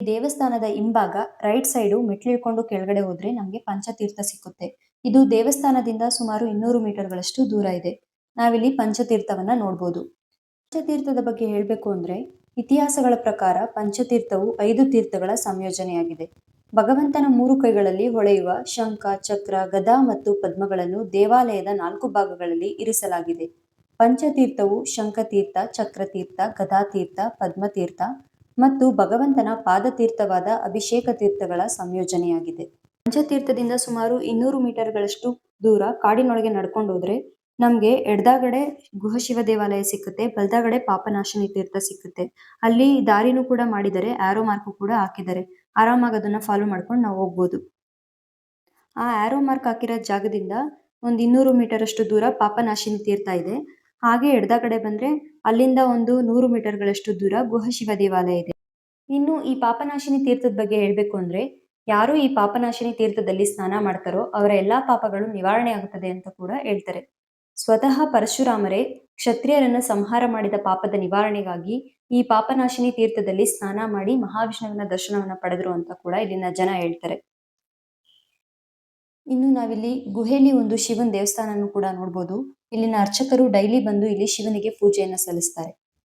ಈ ದೇವಸ್ಥಾನದ ಹಿಂಭಾಗ ರೈಟ್ ಸೈಡು ಮೆಟ್ಲಿಳ್ಕೊಂಡು ಕೆಳಗಡೆ ಹೋದ್ರೆ ನಮ್ಗೆ ಪಂಚತೀರ್ಥ ಸಿಕ್ಕುತ್ತೆ. ಇದು ದೇವಸ್ಥಾನದಿಂದ ಸುಮಾರು 200 ಮೀಟರ್‌ಗಳಷ್ಟು ದೂರ ಇದೆ. ನಾವಿಲ್ಲಿ ಪಂಚತೀರ್ಥವನ್ನ ನೋಡ್ಬೋದು. ಪಂಚತೀರ್ಥದ ಬಗ್ಗೆ ಹೇಳ್ಬೇಕು ಅಂದ್ರೆ ಇತಿಹಾಸಗಳ ಪ್ರಕಾರ ಪಂಚತೀರ್ಥವು 5 ತೀರ್ಥಗಳ ಸಂಯೋಜನೆಯಾಗಿದೆ. ಭಗವಂತನ 3 ಕೈಗಳಲ್ಲಿ ಹೊಳೆಯುವ ಶಂಖ, ಚಕ್ರ, ಗದಾ ಮತ್ತು ಪದ್ಮಗಳನ್ನು ದೇವಾಲಯದ 4 ಭಾಗಗಳಲ್ಲಿ ಇರಿಸಲಾಗಿದೆ. ಪಂಚತೀರ್ಥವು ಶಂಖತೀರ್ಥ, ಚಕ್ರತೀರ್ಥ, ಗದಾತೀರ್ಥ, ಪದ್ಮತೀರ್ಥ ಮತ್ತು ಭಗವಂತನ ಪಾದತೀರ್ಥವಾದ ಅಭಿಷೇಕ ತೀರ್ಥಗಳ ಸಂಯೋಜನೆಯಾಗಿದೆ. ಪಂಚತೀರ್ಥದಿಂದ ಸುಮಾರು 200 ಮೀಟರ್‌ಗಳಷ್ಟು ದೂರ ಕಾಡಿನೊಳಗೆ ನಡ್ಕೊಂಡು ಹೋದ್ರೆ ನಮ್ಗೆ ಎಡದಾಗಡೆ ಗುಹಶಿವ ದೇವಾಲಯ ಸಿಕ್ಕುತ್ತೆ, ಬಲದಾಗಡೆ ಪಾಪನಾಶಿನಿ ತೀರ್ಥ ಸಿಕ್ಕುತ್ತೆ. ಅಲ್ಲಿ ದಾರಿನೂ ಕೂಡ ಮಾಡಿದ್ದಾರೆ, ಆರೋ ಮಾರ್ಕ್ ಕೂಡ ಹಾಕಿದ್ದಾರೆ. ಆರಾಮಾಗಿ ಅದನ್ನ ಫಾಲೋ ಮಾಡ್ಕೊಂಡು ನಾವು ಹೋಗ್ಬೋದು. ಆ ಆರೋ ಮಾರ್ಕ್ ಹಾಕಿರೋ ಜಾಗದಿಂದ ಒಂದು 200 ಮೀಟರ್ ಅಷ್ಟು ದೂರ ಪಾಪನಾಶಿನಿ ತೀರ್ಥ ಇದೆ. ಹಾಗೆ ಎಡದಾಗಡೆ ಬಂದ್ರೆ ಅಲ್ಲಿಂದ ಒಂದು 100 ಮೀಟರ್‌ಗಳಷ್ಟು ದೂರ ಗುಹಶಿವ ದೇವಾಲಯ ಇದೆ. ಇನ್ನು ಈ ಪಾಪನಾಶಿನಿ ತೀರ್ಥದ ಬಗ್ಗೆ ಹೇಳ್ಬೇಕು ಅಂದ್ರೆ ಯಾರು ಈ ಪಾಪನಾಶಿನಿ ತೀರ್ಥದಲ್ಲಿ ಸ್ನಾನ ಮಾಡ್ತಾರೋ ಅವರ ಎಲ್ಲಾ ಪಾಪಗಳು ನಿವಾರಣೆ ಆಗುತ್ತದೆ ಅಂತ ಕೂಡ ಹೇಳ್ತಾರೆ. ಸ್ವತಃ ಪರಶುರಾಮರೇ ಕ್ಷತ್ರಿಯರನ್ನ ಸಂಹಾರ ಮಾಡಿದ ಪಾಪದ ನಿವಾರಣೆಗಾಗಿ ಈ ಪಾಪನಾಶಿನಿ ತೀರ್ಥದಲ್ಲಿ ಸ್ನಾನ ಮಾಡಿ ಮಹಾವಿಷ್ಣುವಿನ ದರ್ಶನವನ್ನ ಪಡೆದ್ರು ಅಂತ ಕೂಡ ಇಲ್ಲಿನ ಜನ ಹೇಳ್ತಾರೆ. ಇನ್ನು ನಾವಿಲ್ಲಿ ಗುಹೆಯಲ್ಲಿ ಒಂದು ಶಿವನ್ ದೇವಸ್ಥಾನನೂ ಕೂಡ ನೋಡ್ಬೋದು. ಇಲ್ಲಿನ ಅರ್ಚಕರು ಡೈಲಿ ಬಂದು ಇಲ್ಲಿ ಶಿವನಿಗೆ ಪೂಜೆಯನ್ನ ಸಲ್ಲಿಸ್ತಾರೆ.